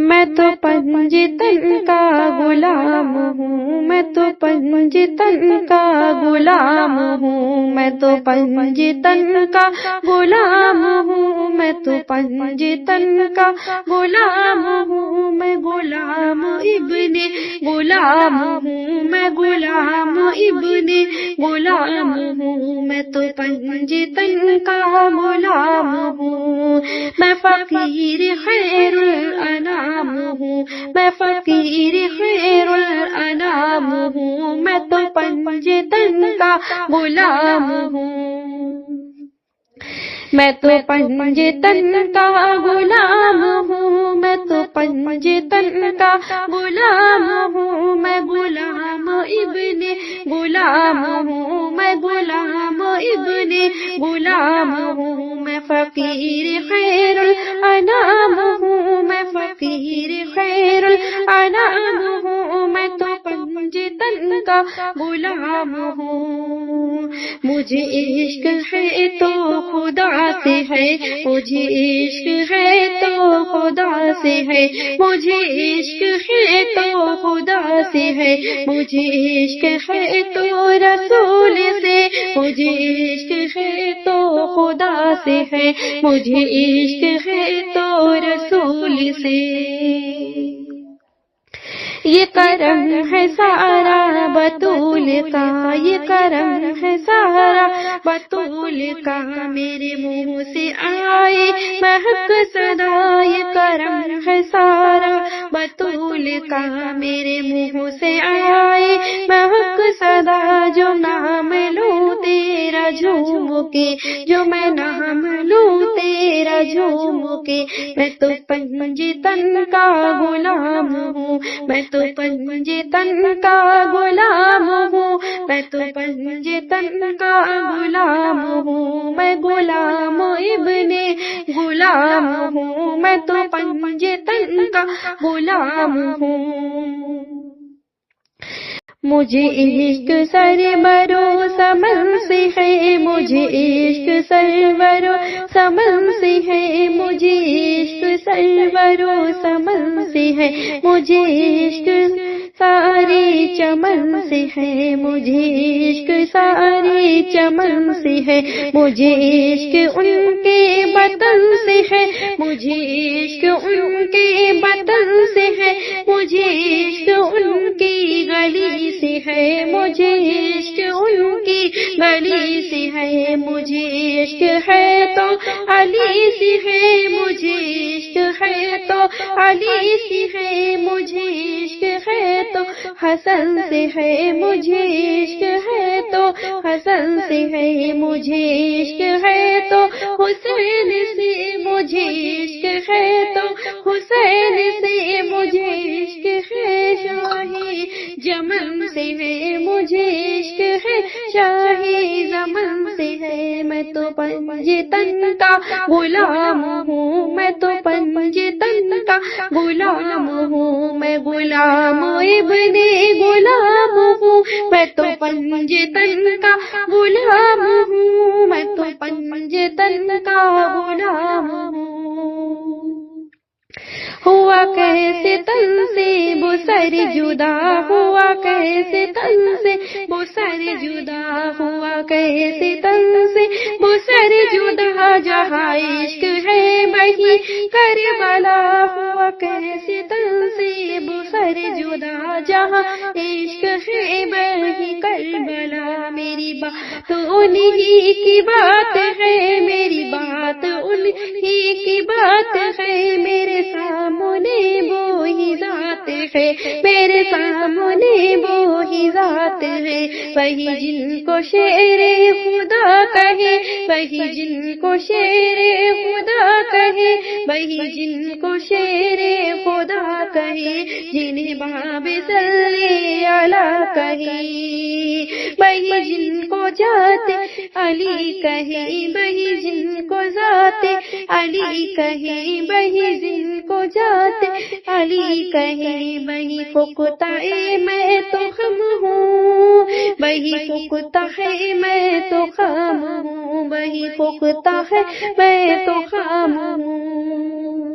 میں تو پنجتن کا غلام ہوں، میں تو پنجتن کا غلام ہوں، میں تو پنجتن کا غلام ہوں، میں تو پنجتن کا غلام ہوں، میں غلام ابن غلام ہوں، میں غلام ابن غلام ہوں، میں تو پنجتن کا غلام ہوں، میں فقیر خیر الانام ہوں، میں فقیر خیر الانام ہوں، میں تو پنجتن کا غلام ہوں، میں تو پنجتن کا غلام ہوں، میں تو پنجتن کا غلام ہوں، میں غلام ابن غلام ہوں، میں غلام ابن غلام ہوں، میں فقیر خیر الانام ہوں، میں فقیر خیر الانام ہوں، میں تو پنجتن کا غلام ہوں، مجھے عشق ہے تو خدا سے ہے، مجھے عشق ہے تو خدا سے ہے، مجھے عشق ہے تو خدا سے ہے، مجھے عشق ہے تو رسول سے، مجھے عشق ہے تو خدا سے ہے، مجھے عشق ہے تو رسول سے، یہ کرم ہے سارا بطول کا، یہ کرم ہے سارا بطول کا، میرے منہ سے آئے مہک صدا، یہ کرم ہے سارا بطول کا، میرے منہ سے آئے مہک صدا، جو نام لوں تیرا جھوم کے، جو میں نام لوں تیرا جھوم کے، میں تو پنجتن کا غلام ہوں، میں تو پنجتن کا غلام ہوں، میں تو پنجتن کا غلام ہوں، میں غلام ابن غلام ہوں، میں تو پنجتن کا غلام ہوں، مجھے عشق سرورو سمن سے ہے، مجھے عشق سرورو سمن سے ہے، مجھے عشق سرورو سمن سے ہے، مجھے عشق سارے چمن سے ہے، مجھے عشق سارے چمن سے ہے، مجھے عشق ان کے وطن سے ہے، مجھے عشق ان کے وطن سے ہے، مجھے عشق ان کی گلی سے ہے، مجھے عشق ان کی گلی سے ہے، مجھے عشق ہے تو علی سے ہے، مجھے عشق ہے تو علی سے ہے، مجھے عشق ہے تو حسن سے ہے، مجھے عشق ہے تو حسن سے ہے، مجھے عشق ہے تو حسین سے، مجھے عشق ہے تو حسین سے، مجھے عشق ہے شاہی جمن سے ہے، مجھے عشق ہے شاہی زمن سے ہے، میں تو پنجتن کا غلام ہوں، میں تو پنجتن کا غلام ہوں، میں غلام ابن غلام ہوں، میں تو پنجتن کا غلام ہوں، میں تو پنجتن کا غلام ہوں، ہوا کیسے تن سے بسر جدا، ہوا کیسے تن سے بسر جدا، ہوا کیسے تن سے بسر جدا، جہاں عشق ہے وہی کربلا، ہوا کیسے تن سے بسر جدا، جہاں عشق ہے وہی کربلا، میری بات انہی کی بات ہے، میری بات انہی کی بات ہے، میرے سامنے وہی ذات ہے، میرے سامنے وہی ذات ہے، وہی جن کو شیر خدا کہے، وہی جن کو شیر خدا کہے، وہی جن کو شیر خدا کہے، جنہیں باب صلی اللہ کہے، وہی جن کو ذات علی کہے، وہی جن کو ذات علی کہے، وہی جن کو ذات علی کہے، وہی پختہ میں تو خم ہوں، وہی پختہ ہے میں تو خام ہوں، وہی پختہ ہے میں تو خام ہوں،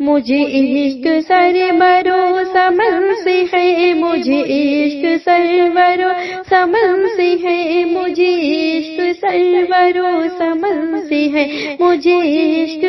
مجھے عشق سرورو سمن سے ہے، مجھے عشق سرورو سمن سے ہے، مجھے عشق سرورو سمن سے ہے، مجھے عشق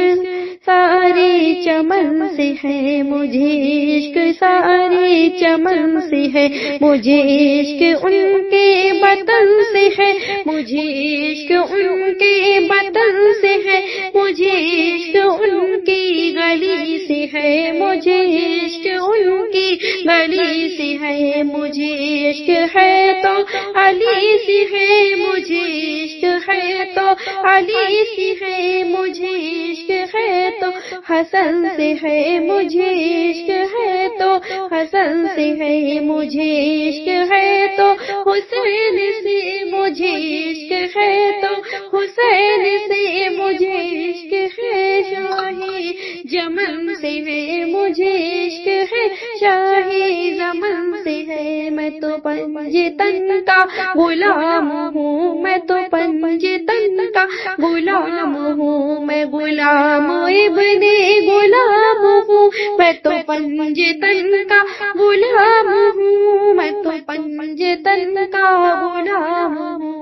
سارے چمن سے ہے، مجھے عشق سارے چمن سے ہے، مجھے عشق ان کے وطن سے ہے، مجھے عشق ان کے وطن سے ہے، مجھے عشق ان کی گلی سے ہے، مجھے عشق ان کی گلی سے ہے، مجھے عشق ہے تو علی سے ہے، مجھے عشق ہے تو علی سے ہے، مجھے عشق ہے تو حسن سے ہے، مجھے عشق ہے تو حسن سے ہے، مجھے عشق ہے تو حسین سے، مجھے عشق ہے تو حسین سے، مجھے عشق ہے شاہی جمن سے ہے، مجھے عشق ہے شاہی زمن سے ہے، میں تو پنجتن کا غلام ہوں، میں تو پنجتن کا غلام ہوں، میں غلام ابن غلام ہوں، میں تو پنجتن کا غلام ہوں، میں تو پنجتن کا غلام ہوں۔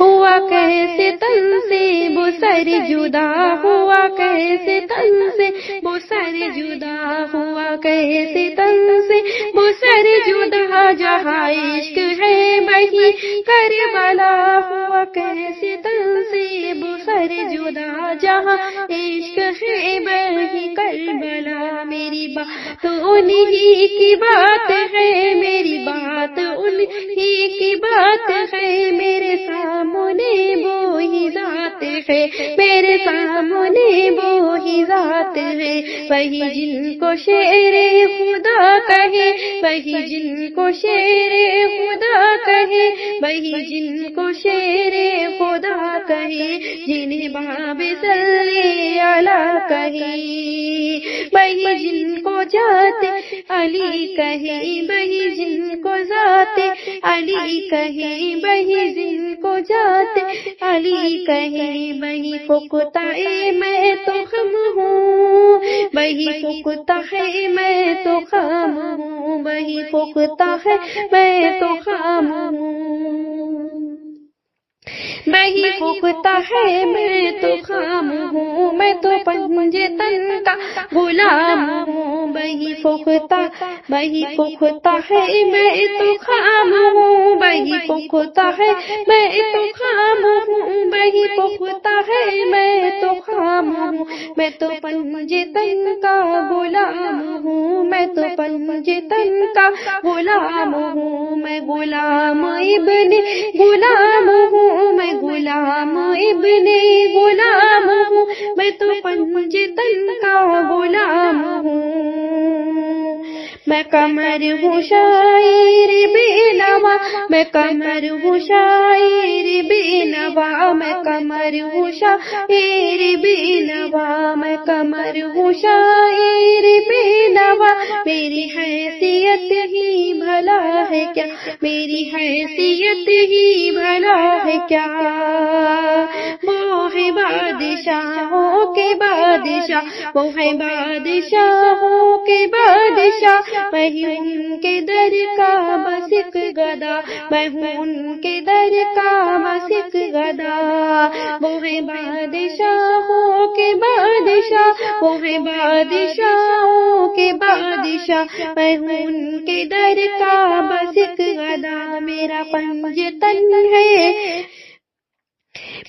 ہوا کیسے تن سے وہ سر جدا، ہوا کیسے تن سے وہ سر جدا، ہوا کیسے تن سے وہ سر جدا، جہاں عشق ہے وہی کربلا، ہوا کیسے تن سے وہ سر جدا، جہاں عشق ہے وہی کربلا، میری بات انہی کی بات ہے، میری بات انہی کی بات ہے، میرے سامنے وہی ذات ہے، میرے سامنے وہی ذات ہے، وہی جن کو شیر خدا کہے، وہی جن کو شیر خدا کہے، وہی جن کو شیر خدا کہے، جنہیں باب صلی اللہ کہے، وہی جن کو ذات علی کہے، وہی جن کو ذات علی کہے، وہی جن کو ذات علی کہے، وہی پختہ میں تو خم ہوں، وہی پختہ ہے میں تو خام ہوں، وہی پختہ ہے میں تو خام ہوں، وہی پختہ ہے میں تو خام ہوں، میں تو پنجتن کا غلام ہوں، وہی پختہ ہے میں تو خام ہوں، وہی پختہ ہے میں تو خام ہوں، وہی پختہ ہے میں تو خام ہوں، میں تو پنجتن کا غلام ہوں، میں تو پنجتن کا غلام ہوں، میں غلام ابن غلام ہوں، میں غلام ابن غلام ہوں، میں تو پنجتن کا غلام ہوں، میں قمر ہوں شاعر بے نوا، میں قمر ہوں شاعر بے نوا، میں قمر ہوں شاعر بے نوا، میں قمر ہوں شاعر بے نوا، میری حیثیت ہی بھلا ہے کیا، میری حیثیت ہی بھلا ہے کیا، وہ ہے بادشاہوں کے بادشاہ، وہ ہے بادشاہوں کے بادشاہ، میں ہوں ان کے در کا بس ایک گدا، میں ہوں ان کے در کا بس ایک گدا، وہ ہے بادشاہوں کے بادشاہ، وہ ہے بادشاہوں کے بادشاہ، میں ہوں ان کے در کا بس ایک گدا، میرا پنجتن ہے،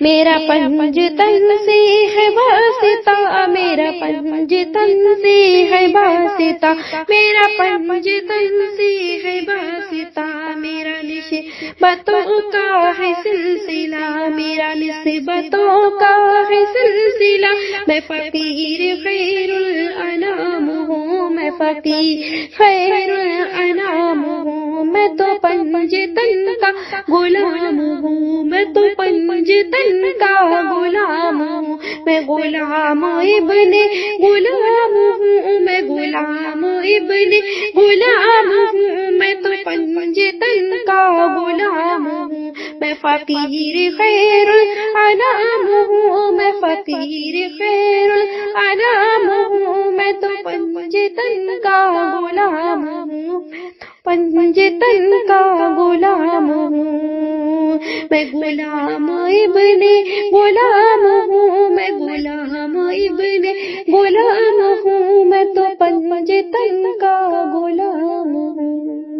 میرا پنجتن سے ہے واسطہ، میرا پنجتن سے ہے واسطہ، میرا پنجتن سے ہے واسطہ، میرا نسبتوں کا ہے سلسلہ، میرا نسبتوں کا ہے سلسلہ، میں فقیر خیر الانام ہوں، میں فقیر خیر الانام ہوں، میں تو پنجتن کا غلام ہوں، میں تو پنجتن کا غلام ہوں، میں غلام ابن غلام ہوں، میں غلام ابن غلام ہوں، میں تو پنجتن کا غلام ہوں، میں فقیر خیر الانام ہوں، میں فقیر خیر الانام ہوں، میں تو پنجتن کا غلام ہوں، پنجتن کا غلام ہوں، میں غلام ابن غلام ہوں، میں غلام ابن غلام ہوں، میں تو پنجتن کا غلام ہوں۔